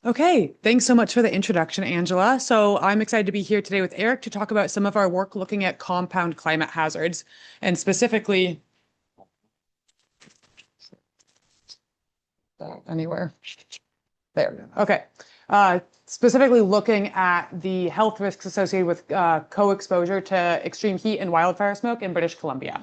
Okay, thanks so much for the introduction, Angela. So I'm excited to be here today with Eric to talk about some of our work looking at compound climate hazards and specifically anywhere there. Okay. Specifically looking at the health risks associated with co-exposure to extreme heat and wildfire smoke in British Columbia.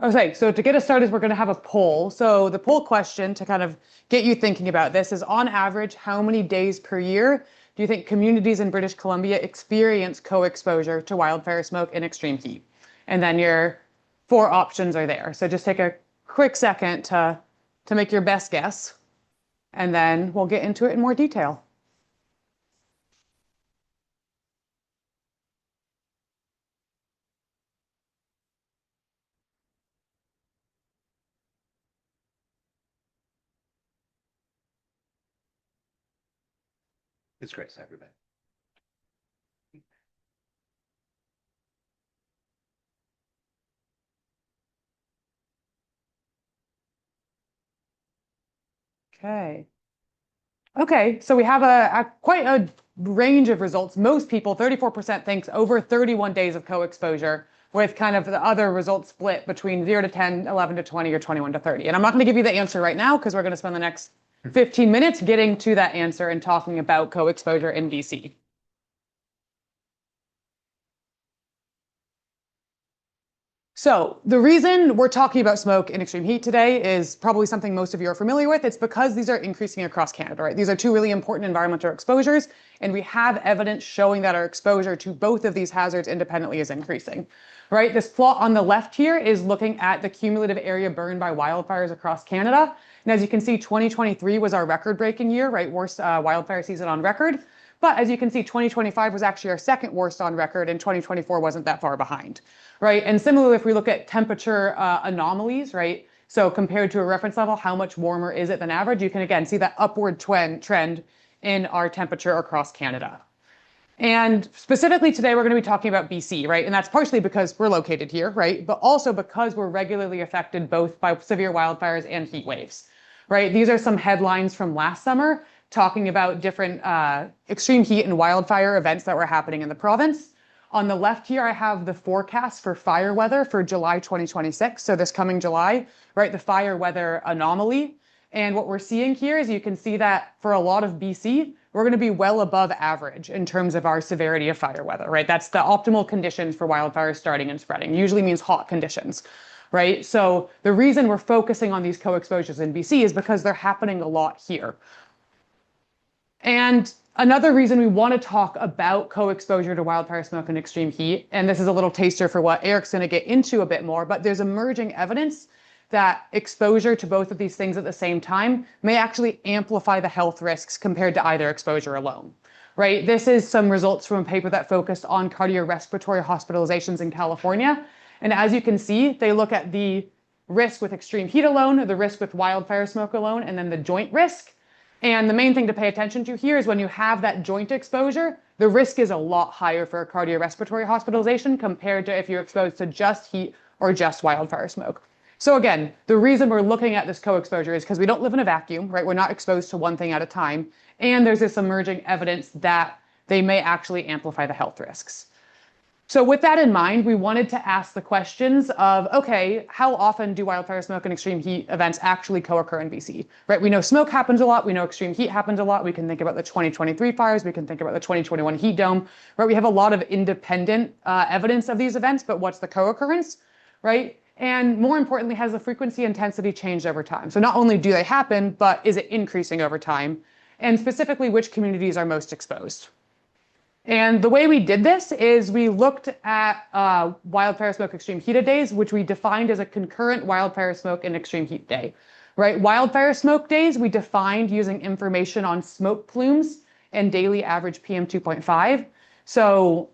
Okay, so to get us started, we're going to have a poll. So the poll question to kind of get you thinking about this is, on average, how many days per year do you think communities in British Columbia experience co-exposure to wildfire smoke and extreme heat? And then your four options are there. So just take a quick second to make your best guess, and then we'll get into it in more detail. It's great, everybody. Okay, so we have quite a range of results. Most people, 34% thinks over 31 days of co-exposure, with kind of the other results split between 0 to 10, 11 to 20, or 21 to 30. And I'm not going to give you the answer right now because we're going to spend the next 15 minutes getting to that answer and talking about co-exposure in BC. So the reason we're talking about smoke and extreme heat today is probably something most of you are familiar with. It's because these are increasing across Canada, right? These are two really important environmental exposures, and we have evidence showing that our exposure to both of these hazards independently is increasing, right? This plot on the left here is looking at the cumulative area burned by wildfires across Canada. And as you can see, 2023 was our record-breaking year, right? Worst wildfire season on record. But as you can see, 2025 was actually our second worst on record, and 2024 wasn't that far behind, right? And similarly, if we look at temperature anomalies, right? So compared to a reference level, how much warmer is it than average? You can again see that upward trend in our temperature across Canada. And specifically today, we're going to be talking about BC, right? And that's partially because we're located here, right? But also because we're regularly affected both by severe wildfires and heat waves, right? These are some headlines from last summer talking about different extreme heat and wildfire events that were happening in the province. On the left here, I have the forecast for fire weather for July 2026. So this coming July, right? The fire weather anomaly. And what we're seeing here is you can see that for a lot of BC, we're going to be well above average in terms of our severity of fire weather, right? That's the optimal conditions for wildfires starting and spreading. Usually means hot conditions, right? So the reason we're focusing on these co-exposures in BC is because they're happening a lot here. And another reason we want to talk about co-exposure to wildfire smoke and extreme heat, and this is a little taster for what Eric's going to get into a bit more, but there's emerging evidence that exposure to both of these things at the same time may actually amplify the health risks compared to either exposure alone, right? This is some results from a paper that focused on cardiorespiratory hospitalizations in California. And as you can see, they look at the risk with extreme heat alone, the risk with wildfire smoke alone, and then the joint risk. And the main thing to pay attention to here is when you have that joint exposure, the risk is a lot higher for a cardiorespiratory hospitalization compared to if you're exposed to just heat or just wildfire smoke. So again, the reason we're looking at this co-exposure is because we don't live in a vacuum, right? We're not exposed to one thing at a time. And there's this emerging evidence that they may actually amplify the health risks. So with that in mind, we wanted to ask the questions of, okay, how often do wildfire smoke and extreme heat events actually co-occur in BC, right? We know smoke happens a lot. We know extreme heat happens a lot. We can think about the 2023 fires. We can think about the 2021 heat dome, right? We have a lot of independent evidence of these events, but what's the co-occurrence, right? And more importantly, has the frequency intensity changed over time? So not only do they happen, but is it increasing over time? And specifically, which communities are most exposed? And the way we did this is we looked at wildfire smoke extreme heat days, which we defined as a concurrent wildfire smoke and extreme heat day, right? Wildfire smoke days we defined using information on smoke plumes and daily average PM 2.5. So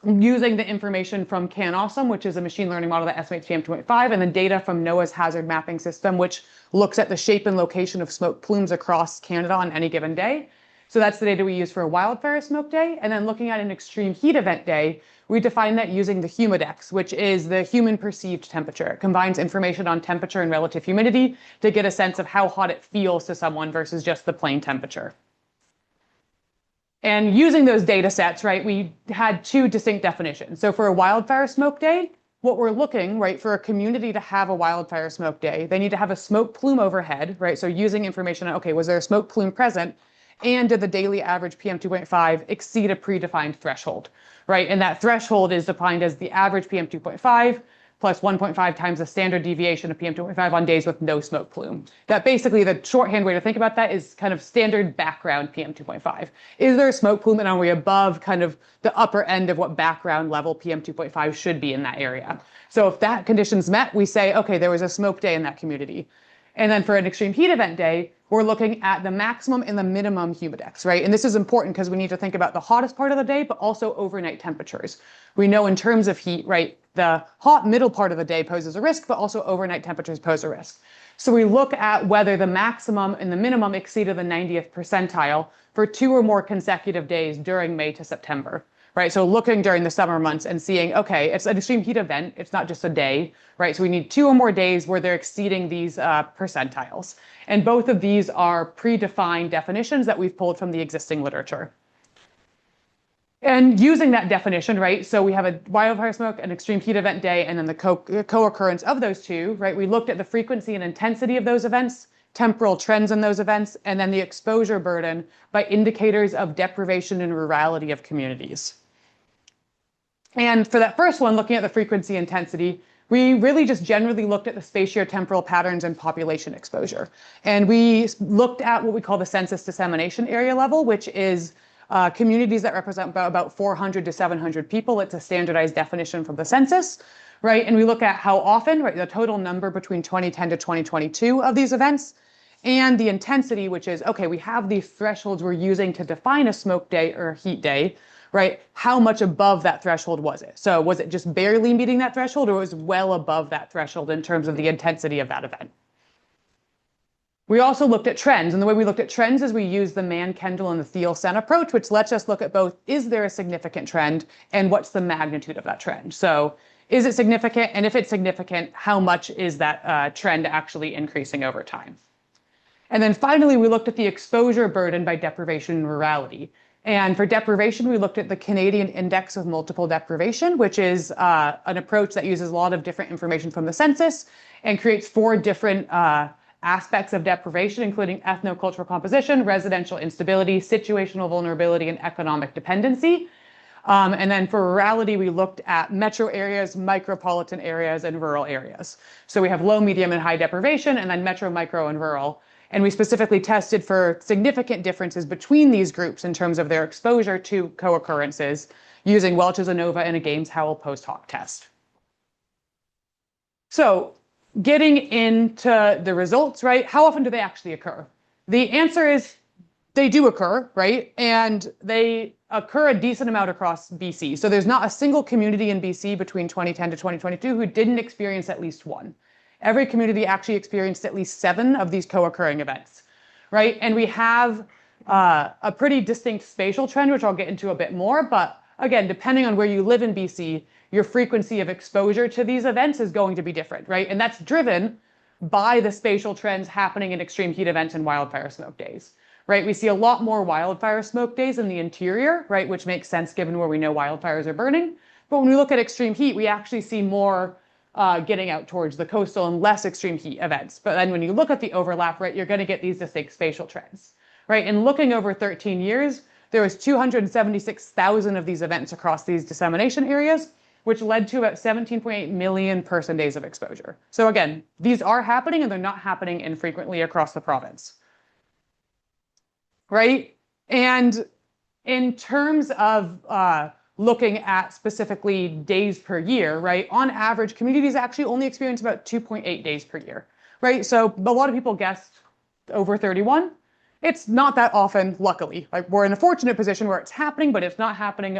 using the information from CanAwesome, which is a machine learning model that estimates PM 2.5, and the data from NOAA's hazard mapping system, which looks at the shape and location of smoke plumes across Canada on any given day. So that's the data we use for a wildfire smoke day. And then looking at an extreme heat event day, we define that using the humidex, which is the human perceived temperature. It combines information on temperature and relative humidity to get a sense of how hot it feels to someone versus just the plain temperature. And using those data sets, right, we had two distinct definitions. So for a wildfire smoke day, what we're looking, right, for a community to have a wildfire smoke day, they need to have a smoke plume overhead, right? So using information on, okay, was there a smoke plume present? And did the daily average PM2.5 exceed a predefined threshold, right? And that threshold is defined as the average PM2.5 plus 1.5 times the standard deviation of PM2.5 on days with no smoke plume. That basically, the shorthand way to think about that is kind of standard background PM2.5. Is there a smoke plume, and are we above kind of the upper end of what background level PM2.5 should be in that area? So if that condition's met, we say, okay, there was a smoke day in that community. And then for an extreme heat event day, we're looking at the maximum and the minimum humidex, right? And this is important because we need to think about the hottest part of the day, but also overnight temperatures. We know in terms of heat, right, the hot middle part of the day poses a risk, but also overnight temperatures pose a risk. So we look at whether the maximum and the minimum exceeded the 90th percentile for 2 or more consecutive days during May to September. Right, so looking during the summer months and seeing, okay, it's an extreme heat event. It's not just a day, right? So we need 2 or more days where they're exceeding these percentiles. And both of these are predefined definitions that we've pulled from the existing literature. And using that definition, right, so we have a wildfire smoke, an extreme heat event day, and then the co-occurrence of those two, right? We looked at the frequency and intensity of those events, temporal trends in those events, and then the exposure burden by indicators of deprivation and rurality of communities. And for that first one, looking at the frequency intensity, we really just generally looked at the spatiotemporal patterns and population exposure. And we looked at what we call the census dissemination area level, which is communities that represent about 400 to 700 people. It's a standardized definition from the census, right? And we look at how often, right, the total number between 2010 to 2022 of these events, and the intensity, which is, okay, we have these thresholds we're using to define a smoke day or a heat day, right? How much above that threshold was it? So was it just barely meeting that threshold, or was it well above that threshold in terms of the intensity of that event? We also looked at trends, and the way we looked at trends is we used the Mann, Kendall, and the Thiel-Sen approach, which lets us look at both, is there a significant trend, and what's the magnitude of that trend? So is it significant? And if it's significant, how much is that trend actually increasing over time? And then finally, we looked at the exposure burden by deprivation and rurality. And for deprivation, we looked at the Canadian Index of Multiple Deprivation, which is an approach that uses a lot of different information from the census and creates 4 different aspects of deprivation, including ethnocultural composition, residential instability, situational vulnerability, and economic dependency. And then for rurality, we looked at metro areas, micropolitan areas, and rural areas. So we have low, medium, and high deprivation, and then metro, micro, and rural. And we specifically tested for significant differences between these groups in terms of their exposure to co-occurrences using Welch's ANOVA and a Games-Howell post-hoc test. So getting into the results, right? How often do they actually occur? The answer is they do occur, right? And they occur a decent amount across BC. So there's not a single community in BC between 2010 to 2022 who didn't experience at least one. Every community actually experienced at least 7 of these co-occurring events, right? And we have a pretty distinct spatial trend, which I'll get into a bit more. But again, depending on where you live in BC, your frequency of exposure to these events is going to be different, right? And that's driven by the spatial trends happening in extreme heat events and wildfire smoke days, right? We see a lot more wildfire smoke days in the interior, right? Which makes sense given where we know wildfires are burning. But when we look at extreme heat, we actually see more getting out towards the coastal and less extreme heat events. But then when you look at the overlap, right, you're going to get these distinct spatial trends, right? And looking over 13 years, there was 276,000 of these events across these dissemination areas, which led to about 17.8 million person days of exposure. So again, these are happening and they're not happening infrequently across the province, right? And in terms of looking at specifically days per year, right? On average, communities actually only experience about 2.8 days per year, right? So a lot of people guessed over 31. It's not that often, luckily. Like, we're in a fortunate position where it's happening, but it's not happening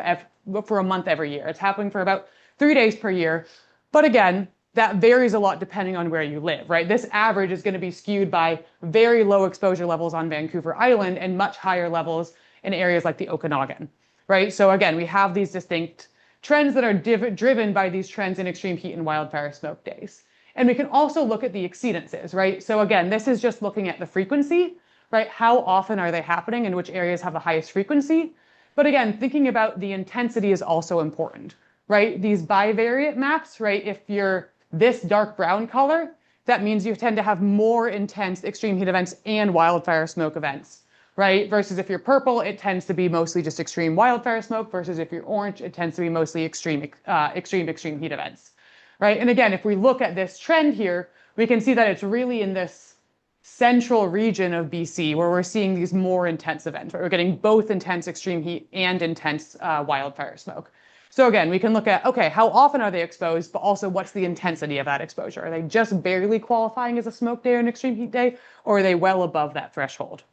for a month every year. It's happening for about 3 days per year. But again, that varies a lot depending on where you live, right? This average is going to be skewed by very low exposure levels on Vancouver Island and much higher levels in areas like the Okanagan, right? So again, we have these distinct trends that are driven by these trends in extreme heat and wildfire smoke days. And we can also look at the exceedances, right? So again, this is just looking at the frequency, right? How often are they happening and which areas have the highest frequency? But again, thinking about the intensity is also important, right? These bivariate maps, right? If you're this dark brown color, that means you tend to have more intense extreme heat events and wildfire smoke events, right? Versus if you're purple, it tends to be mostly just extreme wildfire smoke, versus if you're orange, it tends to be mostly extreme heat events, right? And again, if we look at this trend here, we can see that it's really in this central region of BC where we're seeing these more intense events, right? We're getting both intense extreme heat and intense wildfire smoke. So again, we can look at, okay, how often are they exposed, but also what's the intensity of that exposure? Are they just barely qualifying as a smoke day or an extreme heat day, or are they well above that threshold?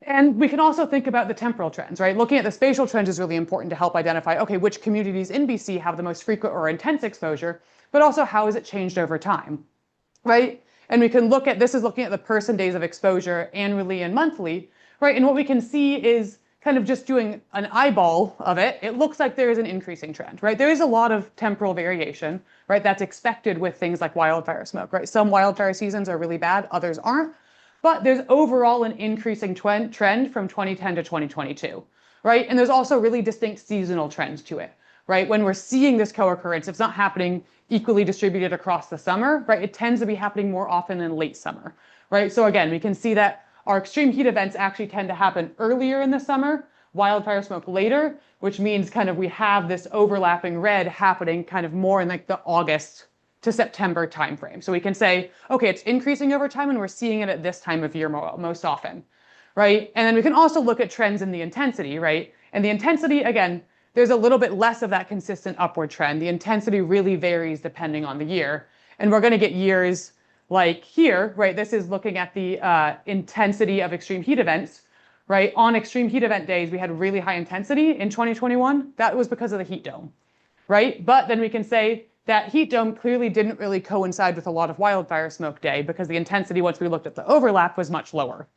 And we can also think about the temporal trends, right? Looking at the spatial trends is really important to help identify, okay, which communities in BC have the most frequent or intense exposure, but also how has it changed over time, right? And we can look at, this is looking at the person days of exposure annually and monthly, right? And what we can see is kind of just doing an eyeball of it, it looks like there is an increasing trend, right? There is a lot of temporal variation, right? That's expected with things like wildfire smoke, right? Some wildfire seasons are really bad, others aren't. But there's overall an increasing trend from 2010 to 2022, right? And there's also really distinct seasonal trends to it, right? When we're seeing this co-occurrence, it's not happening equally distributed across the summer, right? It tends to be happening more often in late summer, right? So again, we can see that our extreme heat events actually tend to happen earlier in the summer, wildfire smoke later, which means kind of we have this overlapping red happening kind of more in like the August to September timeframe. So we can say, okay, it's increasing over time and we're seeing it at this time of year most often, right? And then we can also look at trends in the intensity, right? And the intensity, again, there's a little bit less of that consistent upward trend. The intensity really varies depending on the year. And we're going to get years like here, right? This is looking at the intensity of extreme heat events, right? On extreme heat event days, we had really high intensity in 2021. That was because of the heat dome, right? But then we can say that heat dome clearly didn't really coincide with a lot of wildfire smoke day because the intensity, once we looked at the overlap, was much lower.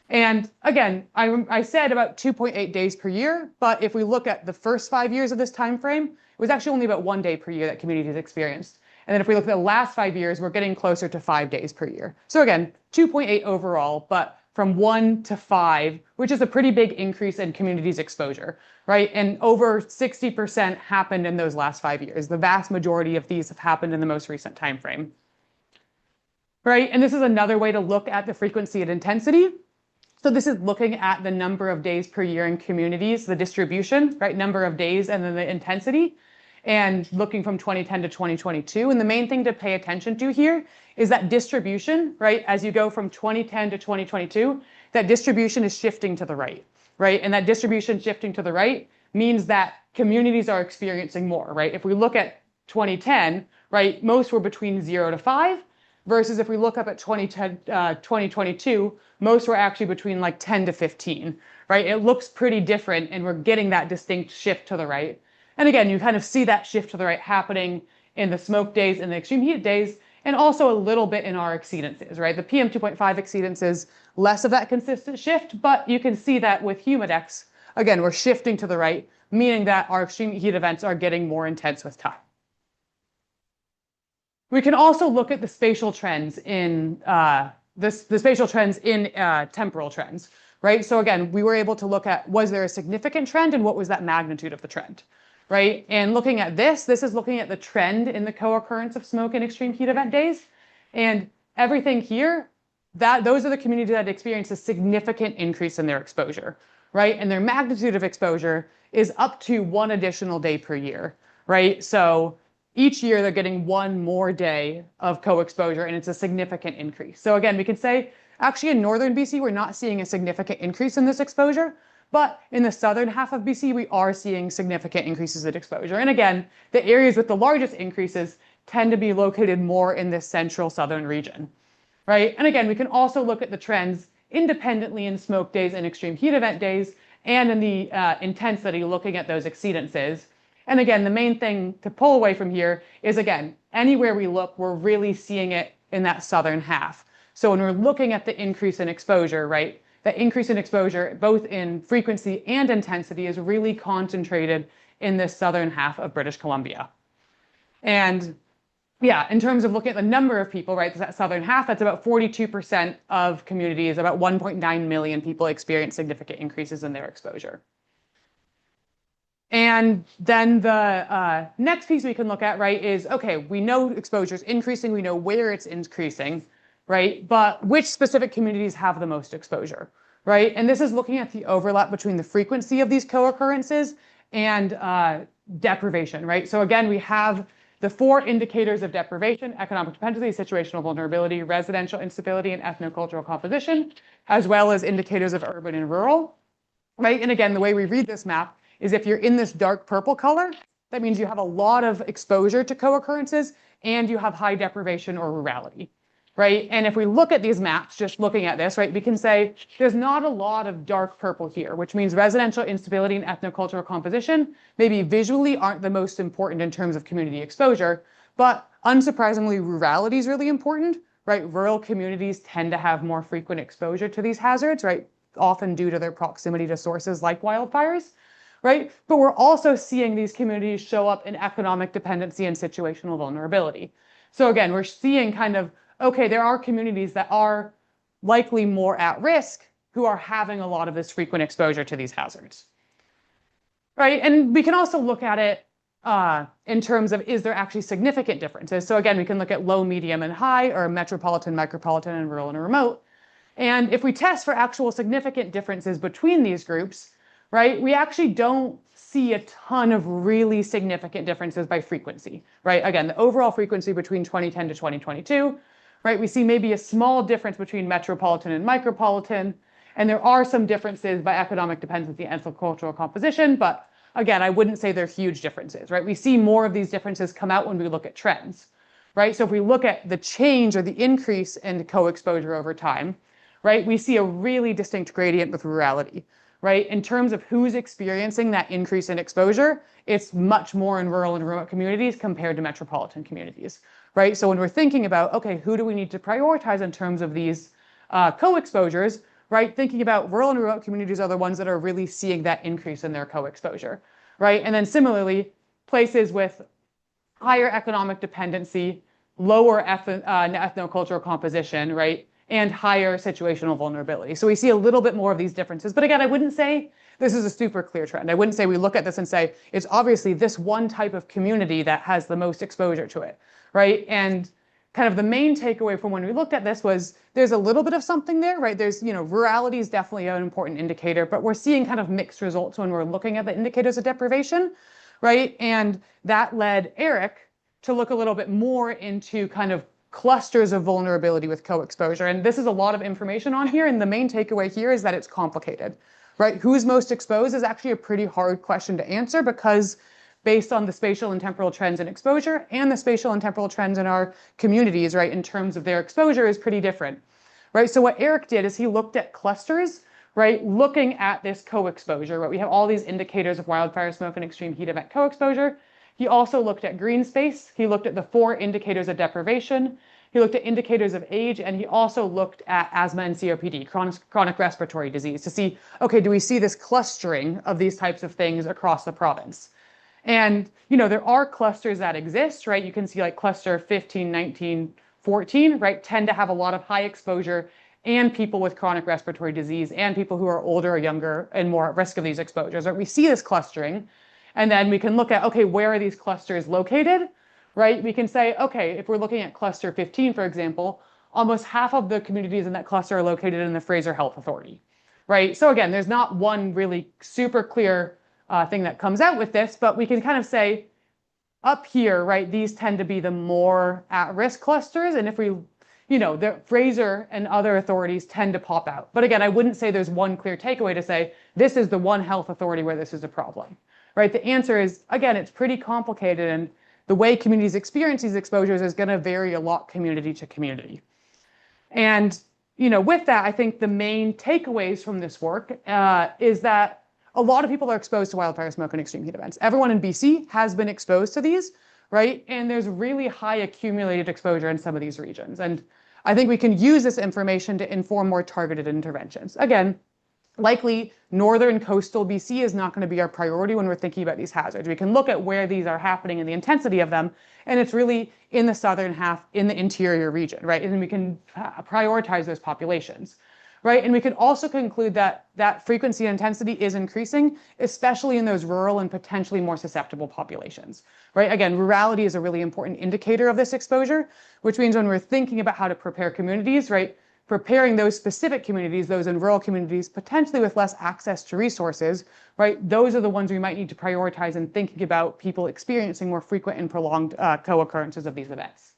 And again, I said about 2.8 days per year, but if we look at the first 5 years of this time frame, it was actually only about 1 day per year that communities experienced. And then if we look at the last 5 years, we're getting closer to 5 days per year. So again, 2.8 overall, but from 1 to 5, which is a pretty big increase in communities' exposure, right? And over 60% happened in those last 5 years. The vast majority of these have happened in the most recent time frame, right? And this is another way to look at the frequency and intensity. So this is looking at the number of days per year in communities, the distribution, right? Number of days and then the intensity, and looking from 2010 to 2022. And the main thing to pay attention to here is that distribution, right? As you go from 2010 to 2022, that distribution is shifting to the right, right? And that distribution shifting to the right means that communities are experiencing more, right? If we look at 2010, right, most were between 0 to 5, versus if we look up at 2022, most were actually between like 10 to 15, right? It looks pretty different and we're getting that distinct shift to the right. And again, you kind of see that shift to the right happening in the smoke days and the extreme heat days, and also a little bit in our exceedances, right? The PM 2.5 exceedances, less of that consistent shift, but you can see that with humidex, again, we're shifting to the right, meaning that our extreme heat events are getting more intense with time. We can also look at the spatial trends in temporal trends, right? So again, we were able to look at, was there a significant trend and what was that magnitude of the trend, right? And looking at this is looking at the trend in the co-occurrence of smoke and extreme heat event days. And everything here, those are the communities that experience a significant increase in their exposure, right? And their magnitude of exposure is up to 1 additional day per year, right? So each year they're getting 1 more day of co-exposure and it's a significant increase. So again, we can say actually in northern BC, we're not seeing a significant increase in this exposure, but in the southern half of BC, we are seeing significant increases in exposure. And again, the areas with the largest increases tend to be located more in this central southern region, right? And again, we can also look at the trends independently in smoke days and extreme heat event days and in the intensity looking at those exceedances. And again, the main thing to pull away from here is, again, anywhere we look, we're really seeing it in that southern half. So when we're looking at the increase in exposure, right, the increase in exposure, both in frequency and intensity, is really concentrated in this southern half of British Columbia. And yeah, in terms of looking at the number of people, right, that southern half, that's about 42% of communities, about 1.9 million people experience significant increases in their exposure. And then the next piece we can look at, right, is, okay, we know exposure is increasing, we know where it's increasing, right, but which specific communities have the most exposure, right? And this is looking at the overlap between the frequency of these co-occurrences and deprivation, right? So again, we have the 4 indicators of deprivation: economic dependency, situational vulnerability, residential instability, and ethnocultural composition, as well as indicators of urban and rural, right? And again, the way we read this map is if you're in this dark purple color, that means you have a lot of exposure to co-occurrences and you have high deprivation or rurality, right? And if we look at these maps, just looking at this, right, we can say there's not a lot of dark purple here, which means residential instability and ethnocultural composition maybe visually aren't the most important in terms of community exposure, but unsurprisingly, rurality is really important, right? Rural communities tend to have more frequent exposure to these hazards, right? Often due to their proximity to sources like wildfires, right? But we're also seeing these communities show up in economic dependency and situational vulnerability. So again, we're seeing kind of, okay, there are communities that are likely more at risk who are having a lot of this frequent exposure to these hazards, right? And we can also look at it in terms of, is there actually significant differences? So again, we can look at low, medium, and high, or metropolitan, micropolitan, and rural and remote. And if we test for actual significant differences between these groups, right, we actually don't see a ton of really significant differences by frequency, right? Again, the overall frequency between 2010 to 2022, right? We see maybe a small difference between metropolitan and micropolitan, and there are some differences by economic dependency and ethnocultural composition, but again, I wouldn't say they're huge differences, right? We see more of these differences come out when we look at trends, right? So if we look at the change or the increase in co-exposure over time, right, we see a really distinct gradient with rurality, right? In terms of who's experiencing that increase in exposure, it's much more in rural and remote communities compared to metropolitan communities, right? So when we're thinking about, okay, who do we need to prioritize in terms of these co-exposures, right? Thinking about rural and remote communities are the ones that are really seeing that increase in their co-exposure, right? And then similarly, places with higher economic dependency, lower ethnocultural composition, right? And higher situational vulnerability. So we see a little bit more of these differences. But again, I wouldn't say this is a super clear trend. I wouldn't say we look at this and say, it's obviously this one type of community that has the most exposure to it, right? And kind of the main takeaway from when we looked at this was there's a little bit of something there, right? There's, you know, rurality is definitely an important indicator, but we're seeing kind of mixed results when we're looking at the indicators of deprivation, right? And that led Eric to look a little bit more into kind of clusters of vulnerability with co-exposure. And this is a lot of information on here. And the main takeaway here is that it's complicated, right? Who's most exposed is actually a pretty hard question to answer because based on the spatial and temporal trends in exposure and the spatial and temporal trends in our communities, right, in terms of their exposure is pretty different, right? So what Eric did is he looked at clusters, right, looking at this co-exposure, right? We have all these indicators of wildfire smoke and extreme heat event co-exposure. He also looked at green space. He looked at the 4 indicators of deprivation. He looked at indicators of age, and he also looked at asthma and COPD, chronic respiratory disease, to see, okay, do we see this clustering of these types of things across the province? And, you know, there are clusters that exist, right? You can see like cluster 15, 19, 14, right, tend to have a lot of high exposure and people with chronic respiratory disease and people who are older or younger and more at risk of these exposures, right? We see this clustering. And then we can look at, okay, where are these clusters located, right? We can say, okay, if we're looking at cluster 15, for example, almost half of the communities in that cluster are located in the Fraser Health Authority, right? So again, there's not one really super clear thing that comes out with this, but we can kind of say up here, right, these tend to be the more at-risk clusters. And if we, you know, the Fraser and other authorities tend to pop out. But again, I wouldn't say there's one clear takeaway to say, this is the one health authority where this is a problem. Right? The answer is, again, it's pretty complicated, and the way communities experience these exposures is going to vary a lot community to community. And, you know, with that, I think the main takeaways from this work is that, a lot of people are exposed to wildfire smoke and extreme heat events. Everyone in BC has been exposed to these, right? And there's really high accumulated exposure in some of these regions. And I think we can use this information to inform more targeted interventions. Again, likely northern coastal BC is not going to be our priority when we're thinking about these hazards. We can look at where these are happening and the intensity of them, and it's really in the southern half, in the interior region, right? And we can prioritize those populations, right? And we can also conclude that that frequency and intensity is increasing, especially in those rural and potentially more susceptible populations, right? Again, rurality is a really important indicator of this exposure, which means when we're thinking about how to prepare communities, right? Preparing those specific communities, those in rural communities, potentially with less access to resources, right? Those are the ones we might need to prioritize in thinking about people experiencing more frequent and prolonged co-occurrences of these events,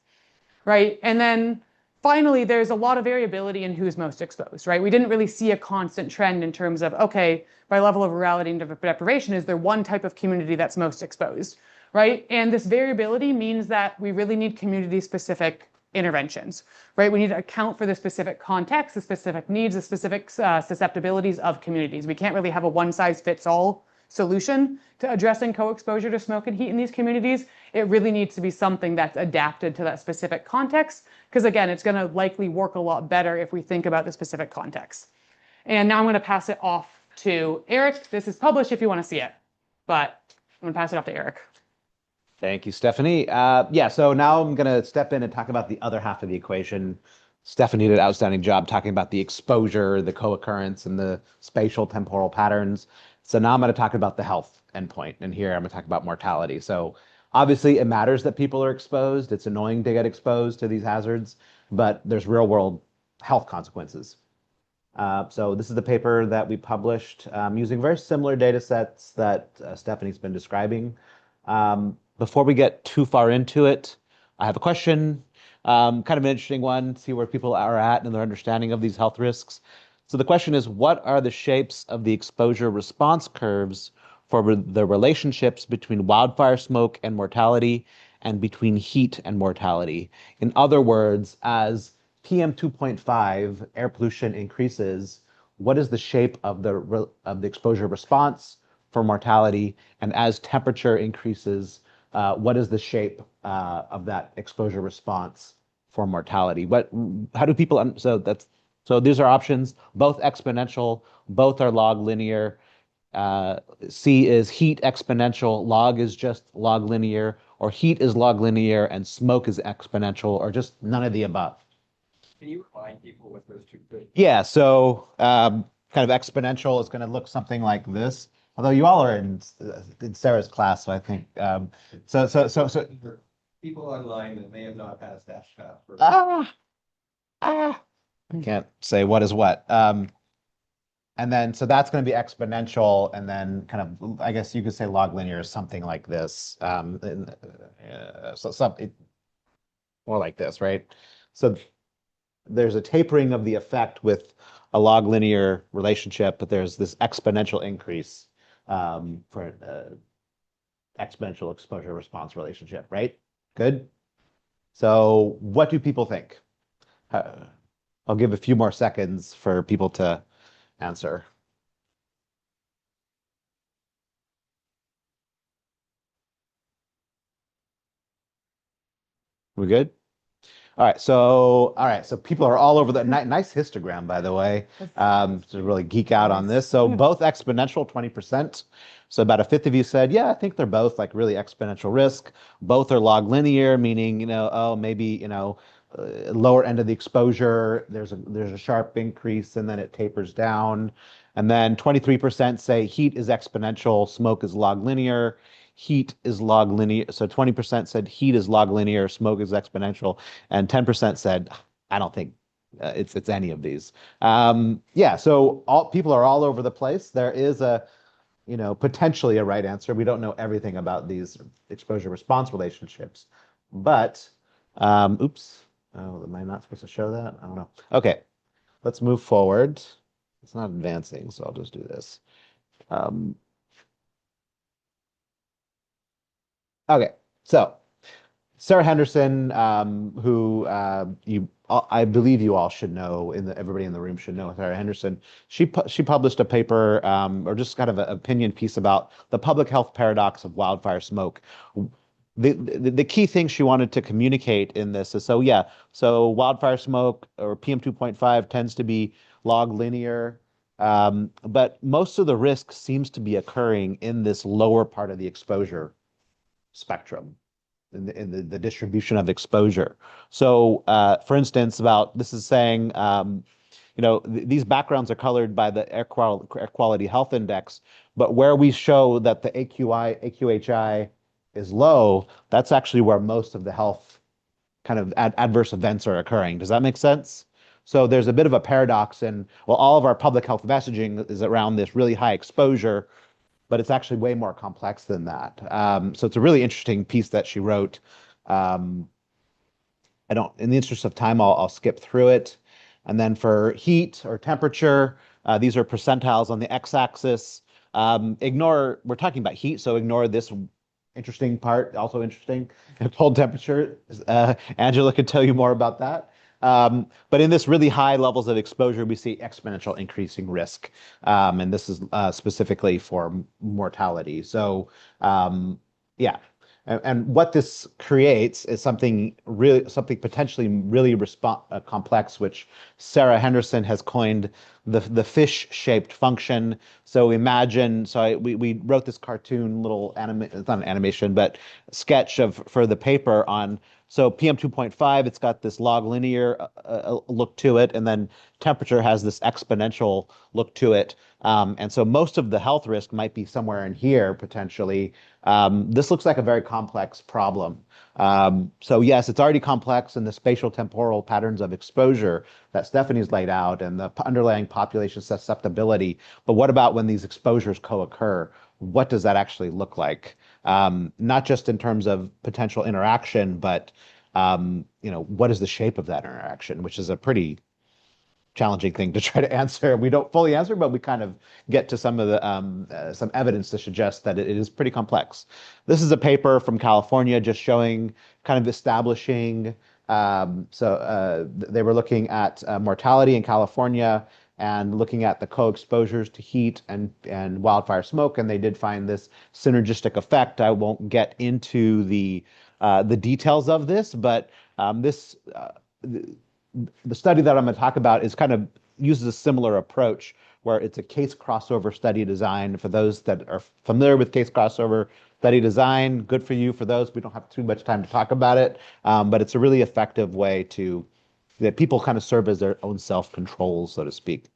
right? And then finally, there's a lot of variability in who's most exposed, right? We didn't really see a constant trend in terms of, okay, by level of rurality and deprivation, is there one type of community that's most exposed, right? And this variability means that we really need community-specific interventions, right? We need to account for the specific context, the specific needs, the specific susceptibilities of communities. We can't really have a one-size-fits-all solution to addressing co-exposure to smoke and heat in these communities. It really needs to be something that's adapted to that specific context, because again, it's going to likely work a lot better if we think about the specific context. And now I'm going to pass it off to Eric. This is published if you want to see it, but I'm going to pass it off to Eric. Thank you, Stephanie. Yeah, so now I'm going to step in and talk about the other half of the equation. Stephanie did an outstanding job talking about the exposure, the co-occurrence, and the spatial temporal patterns. So now I'm going to talk about the health endpoint, and here I'm going to talk about mortality. So obviously it matters that people are exposed. It's annoying to get exposed to these hazards, but there's real-world health consequences. So this is the paper that we published using very similar data sets that Stephanie's been describing. Before we get too far into it, I have a question, kind of an interesting one, see where people are at in their understanding of these health risks. So the question is, what are the shapes of the exposure response curves for the relationships between wildfire smoke and mortality and between heat and mortality? In other words, as PM 2.5 air pollution increases, what is the shape of the exposure response for mortality? And as temperature increases, what is the shape of that exposure response for mortality? How do people, so these are options, both exponential, both are log linear. C is heat exponential, log is just log linear, or heat is log linear and smoke is exponential, or just none of the above. Can you remind people what those two things? Yeah, so kind of exponential is going to look something like this. Although you all are in Sarah's class, so I think so. People online that may have not passed that class. I can't say what is what. And then so that's going to be exponential, and then kind of I guess you could say log linear is something like this. So something more like this, right? So there's a tapering of the effect with a log linear relationship, but there's this exponential increase for exponential exposure response relationship, right? Good. So what do people think? I'll give a few more seconds for people to answer. We good? All right, so people are all over the nice histogram, by the way. To really geek out on this. So both exponential, 20%. So about a fifth of you said, yeah, I think they're both like really exponential risk. Both are log linear, meaning, oh, maybe, lower end of the exposure, there's a sharp increase and then it tapers down. And then 23% say heat is exponential, smoke is log linear. Heat is log linear. So 20% said heat is log linear, smoke is exponential, and 10% said, I don't think it's any of these. Yeah, so people are all over the place. There is potentially a right answer. We don't know everything about these exposure response relationships, but oops, oh, am I not supposed to show that? I don't know. Okay, let's move forward. It's not advancing, so I'll just do this. Okay, so Sarah Henderson, who you I believe you all should know, everybody in the room should know, Sarah Henderson. She published a paper, or just kind of an opinion piece about the public health paradox of wildfire smoke. The key thing she wanted to communicate in this is, so wildfire smoke or PM 2.5 tends to be log linear, but most of the risk seems to be occurring in this lower part of the exposure spectrum, in the distribution of exposure. So, for instance, this is saying, these backgrounds are colored by the air quality health index, but where we show that the AQHI is low, that's actually where most of the health kind of adverse events are occurring. Does that make sense? So there's a bit of a paradox in, well, all of our public health messaging is around this really high exposure, but it's actually way more complex than that. So it's a really interesting piece that she wrote. In the interest of time, I'll skip through it. And then for heat or temperature, these are percentiles on the x-axis. We're talking about heat, so ignore this interesting part, also interesting. Cold temperature, Angela could tell you more about that. But in this really high levels of exposure, we see exponential increasing risk. And this is specifically for mortality. So, yeah. And what this creates is something potentially really complex, which Sarah Henderson has coined the fish-shaped function. So imagine, we wrote this cartoon little it's not an animation, but sketch for the paper on. So PM 2.5, it's got this log linear look to it, and then temperature has this exponential look to it. And so most of the health risk might be somewhere in here potentially. This looks like a very complex problem. So yes, it's already complex in the spatial temporal patterns of exposure that Stephanie's laid out and the underlying population susceptibility. But what about when these exposures co-occur? What does that actually look like? Not just in terms of potential interaction, but what is the shape of that interaction, which is a pretty challenging thing to try to answer. We don't fully answer, but we kind of get to some of the some evidence to suggest that it is pretty complex. This is a paper from California just showing, kind of establishing. They were looking at mortality in California and looking at the co-exposures to heat and wildfire smoke, and they did find this synergistic effect. I won't get into the details of this, but the study that I'm going to talk about uses a similar approach where it's a case crossover study design. For those that are familiar with case crossover study design, good for you. For those, we don't have too much time to talk about it, but it's a really effective way that people kind of serve as their own self-controls, so to speak.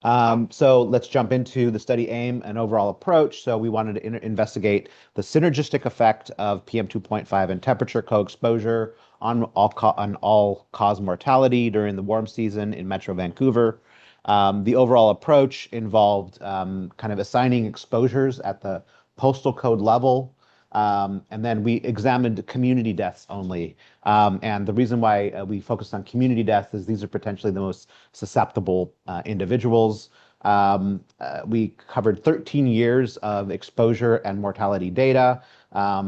So let's jump into the study aim and overall approach. So we wanted to investigate the synergistic effect of PM 2.5 and temperature co-exposure on all-cause mortality during the warm season in Metro Vancouver. The overall approach involved kind of assigning exposures at the postal code level. And then we examined community deaths only. And the reason why we focused on community deaths is these are potentially the most susceptible individuals. We covered 13 years of exposure and mortality data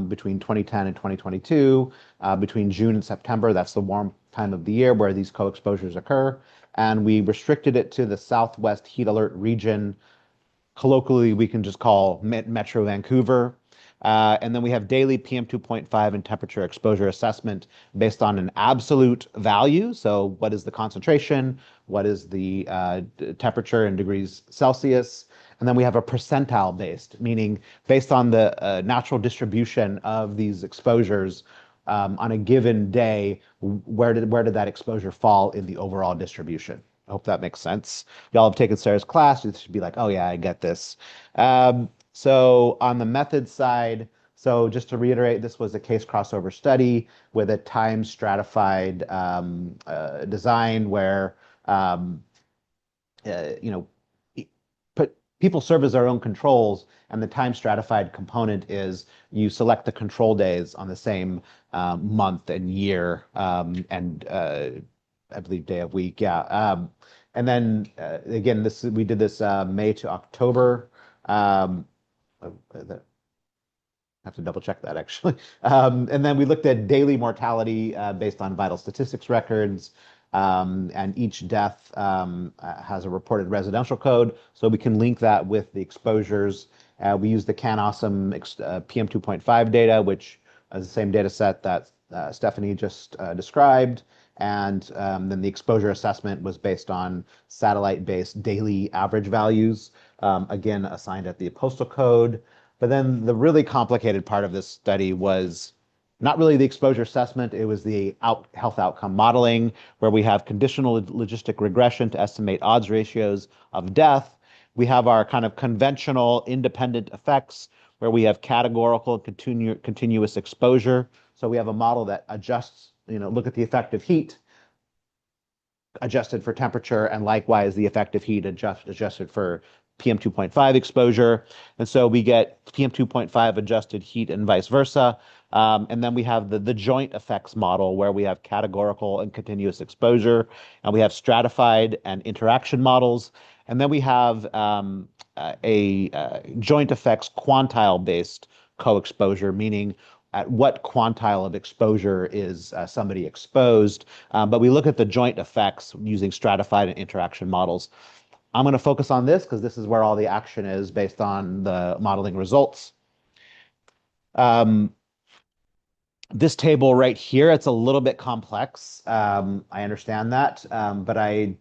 between 2010 and 2022, between June and September. That's the warm time of the year where these co-exposures occur. And we restricted it to the Southwest Heat Alert region. Colloquially, we can just call Metro Vancouver. And then we have daily PM 2.5 and temperature exposure assessment based on an absolute value. So what is the concentration? What is the temperature in degrees Celsius? And then we have a percentile based, meaning based on the natural distribution of these exposures on a given day, where did that exposure fall in the overall distribution? I hope that makes sense. Y'all have taken Sarah's class. You should be like, oh yeah, I get this. So on the method side, so just to reiterate, this was a case crossover study with a time stratified design where people serve as their own controls, and the time stratified component is you select the control days on the same month and year and I believe day of week, yeah. And then again, we did this May to October. have to double check that actually. And then we looked at daily mortality based on vital statistics records. And each death has a reported residential code, so we can link that with the exposures. We use the CanAwesome PM2.5 data, which is the same data set that Stephanie just described. And then the exposure assessment was based on satellite-based daily average values, again, assigned at the postal code. But then the really complicated part of this study was not really the exposure assessment, it was the health outcome modeling, where we have conditional logistic regression to estimate odds ratios of death. We have our kind of conventional independent effects, where we have categorical continuous exposure. So we have a model that adjusts, look at the effective heat, adjusted for temperature, and likewise the effective heat adjusted for PM2.5 exposure. And so we get PM2.5 adjusted heat and vice versa. And then we have the joint effects model, where we have categorical and continuous exposure, and we have stratified and interaction models. And then we have a joint effects quantile-based co-exposure, meaning at what quantile of exposure is somebody exposed. But we look at the joint effects using stratified and interaction models. I'm going to focus on this because this is where all the action is based on the modeling results. This table right here, it's a little bit complex. I understand that, but I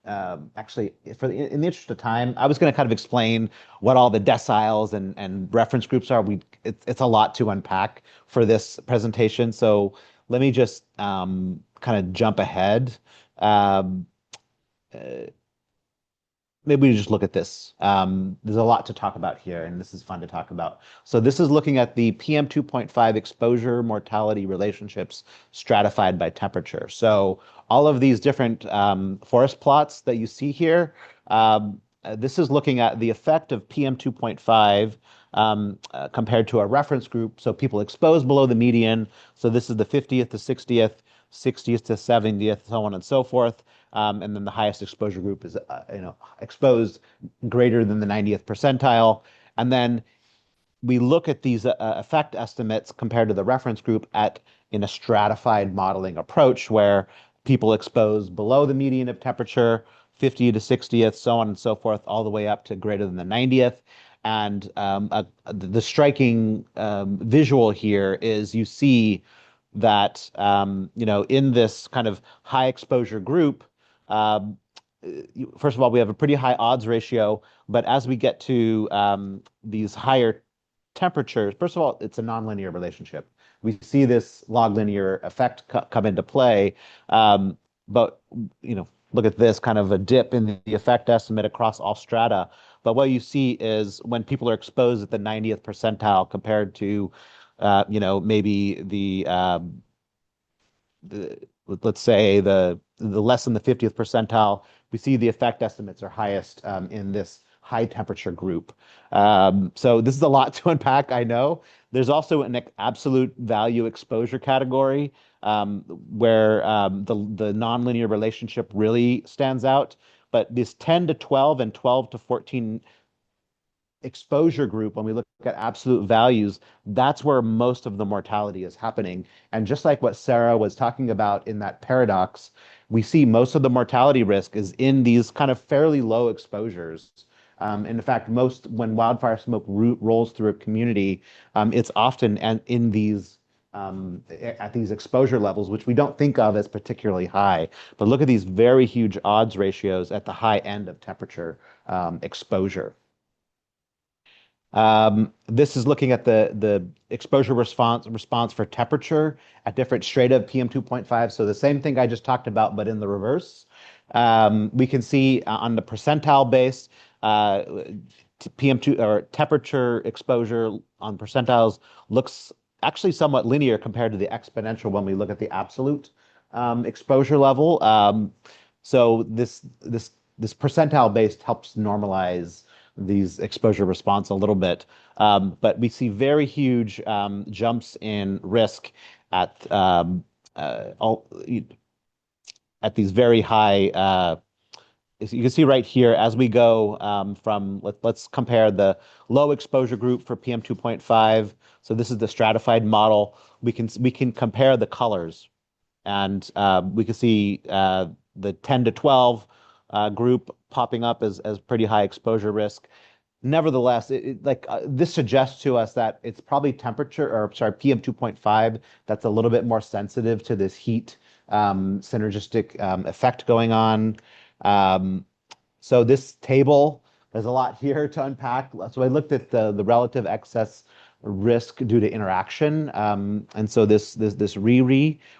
actually, in the interest of time, I was going to kind of explain what all the deciles and reference groups are. It's a lot to unpack for this presentation, so let me just kind of jump ahead. Maybe we just look at this. There's a lot to talk about here, and this is fun to talk about. So this is looking at the PM2.5 exposure mortality relationships stratified by temperature. So all of these different forest plots that you see here, this is looking at the effect of PM2.5 compared to a reference group. So people exposed below the median. So this is the 50th to 60th, 60th to 70th, so on and so forth. And then the highest exposure group is, exposed greater than the 90th percentile. And then we look at these effect estimates compared to the reference group in a stratified modeling approach, where people exposed below the median of temperature, 50 to 60th, so on and so forth, all the way up to greater than the 90th. And the striking visual here is you see that, in this kind of high exposure group, first of all, we have a pretty high odds ratio, but as we get to these higher temperatures, first of all, it's a nonlinear relationship. We see this log linear effect come into play, but look at this kind of a dip in the effect estimate across all strata. But what you see is when people are exposed at the 90th percentile compared to, maybe let's say the less than the 50th percentile, we see the effect estimates are highest in this high temperature group. So this is a lot to unpack, I know. There's also an absolute value exposure category where the nonlinear relationship really stands out. But this 10 to 12 and 12 to 14 exposure group, when we look at absolute values, that's where most of the mortality is happening. And just like what Sarah was talking about in that paradox, we see most of the mortality risk is in these kind of fairly low exposures. In fact, when wildfire smoke rolls through a community, it's often in these at these exposure levels, which we don't think of as particularly high. But look at these very huge odds ratios at the high end of temperature exposure. This is looking at the exposure response for temperature at different strata of PM2.5. So the same thing I just talked about, but in the reverse. We can see on the percentile base, PM2 or temperature exposure on percentiles looks actually somewhat linear compared to the exponential when we look at the absolute exposure level. So this percentile based helps normalize these exposure response a little bit. But we see very huge jumps in risk at these very high you can see right here as we go let's compare the low exposure group for PM 2.5. So this is the stratified model. We can compare the colors, and we can see the 10 to 12 group popping up as pretty high exposure risk. Nevertheless, this suggests to us that it's probably temperature, or sorry, PM 2.5 that's a little bit more sensitive to this heat synergistic effect going on. Um, so this table, there's a lot here to unpack. So I looked at the relative excess risk due to interaction, and so this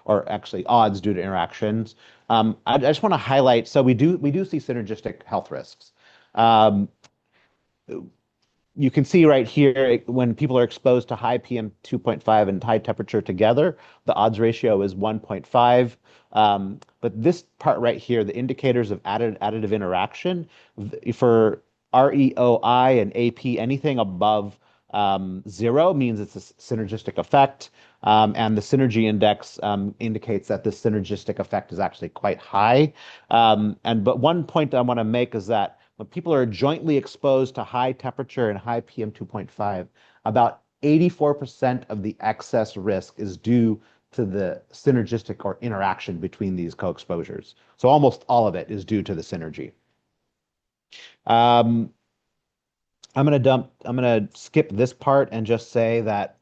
or actually odds due to interactions. I just want to highlight. So we do see synergistic health risks. Um, you can see right here when people are exposed to high PM 2.5 and high temperature together, the odds ratio is 1.5. But this part right here, the indicators of additive interaction for REOI and AP, anything above 0 means it's a synergistic effect. And the synergy index indicates that this synergistic effect is actually quite high. But one point I want to make is that when people are jointly exposed to high temperature and high PM 2.5, about 84% of the excess risk is due to the synergistic or interaction between these co-exposures. So almost all of it is due to the synergy. Um, I'm going to skip this part and just say that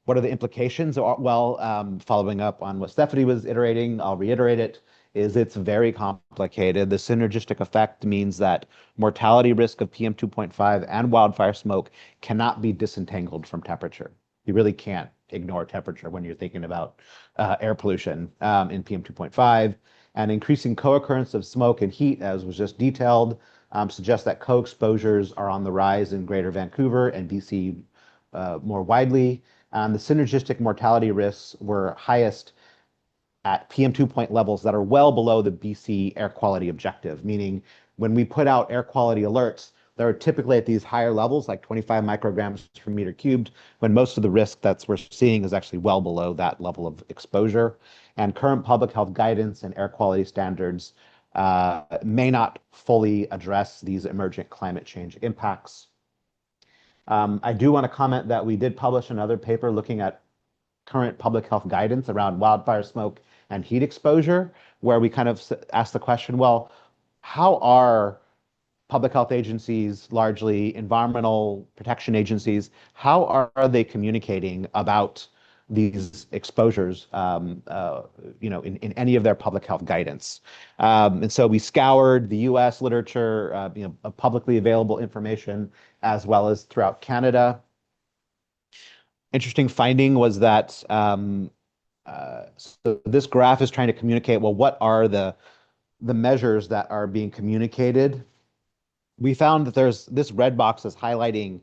what are the implications? Well, following up on what Stephanie was iterating, I'll reiterate it, is it's very complicated. The synergistic effect means that mortality risk of PM 2.5 and wildfire smoke cannot be disentangled from temperature. You really can't ignore temperature when you're thinking about air pollution in PM 2.5. And increasing co-occurrence of smoke and heat, as was just detailed, suggests that co-exposures are on the rise in Greater Vancouver and BC more widely. The synergistic mortality risks were highest at PM 2 point levels that are well below the BC air quality objective, meaning when we put out air quality alerts, they're typically at these higher levels, like 25 micrograms per meter cubed, when most of the risk that we're seeing is actually well below that level of exposure. And current public health guidance and air quality standards may not fully address these emergent climate change impacts. I do want to comment that we did publish another paper looking at current public health guidance around wildfire smoke and heat exposure, where we kind of asked the question, well, how are public health agencies, largely environmental protection agencies, how are they communicating about these exposures, in any of their public health guidance? And so we scoured the U.S. literature, of publicly available information, as well as throughout Canada. Interesting finding was that so this graph is trying to communicate, well, what are the measures that are being communicated? We found that there's this red box is highlighting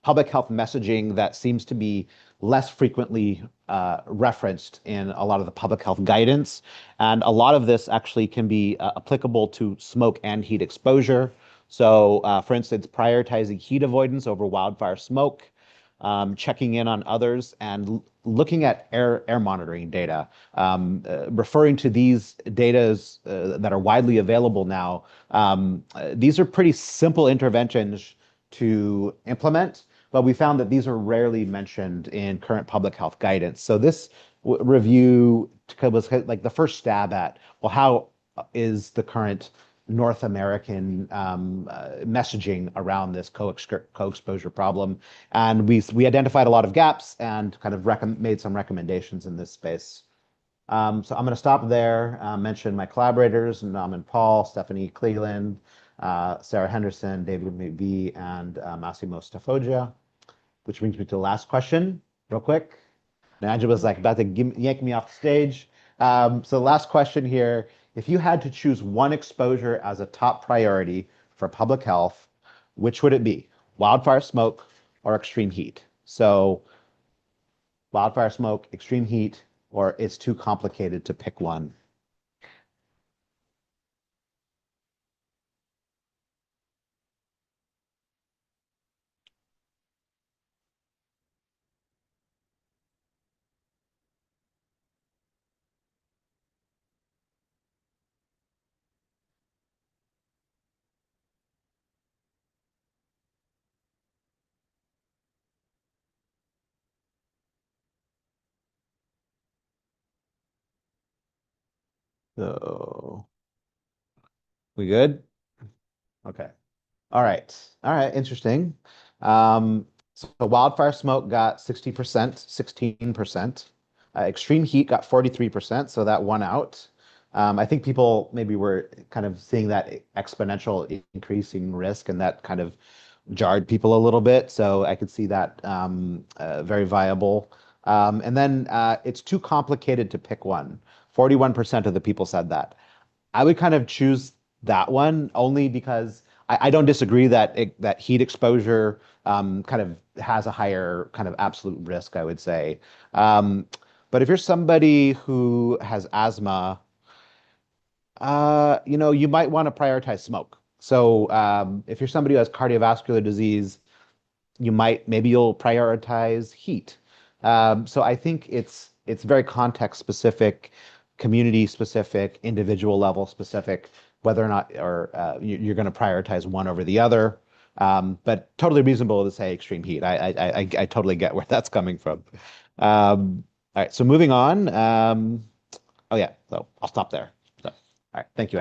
public health messaging that seems to be less frequently referenced in a lot of the public health guidance. And a lot of this actually can be applicable to smoke and heat exposure. So, for instance, prioritizing heat avoidance over wildfire smoke, checking in on others, and looking at air monitoring data, referring to these data that are widely available now. These are pretty simple interventions to implement, but we found that these are rarely mentioned in current public health guidance. So this review was like the first stab at, well, how is the current North American messaging around this co-exposure problem? And we identified a lot of gaps and kind of made some recommendations in this space. So I'm going to stop there, mention my collaborators, Naman Paul, Stephanie Cleland, Sarah Henderson, David McBee, and Massimo Stafogia, which brings me to the last question, real quick. And Angela's like about to yank me off the stage. So the last question here, if you had to choose one exposure as a top priority for public health, which would it be? Wildfire smoke or extreme heat? So wildfire smoke, extreme heat, or it's too complicated to pick one? So we good? Okay. All right. All right. Interesting. So wildfire smoke got 60%, 16%. Extreme heat got 43%, so that won out. I think people maybe were kind of seeing that exponential increasing risk, and that kind of jarred people a little bit. So I could see that very viable. And then it's too complicated to pick one. 41% of the people said that. I would kind of choose that one only because I don't disagree that that heat exposure kind of has a higher kind of absolute risk, I would say. Um, but if you're somebody who has asthma, you might want to prioritize smoke. So if you're somebody who has cardiovascular disease, maybe you'll prioritize heat. So I think it's very context specific, community specific, individual level specific, whether or not you're going to prioritize one over the other. But totally reasonable to say extreme heat. I totally get where that's coming from. All right, so moving on. Oh yeah, so I'll stop there. So, all right, thank you.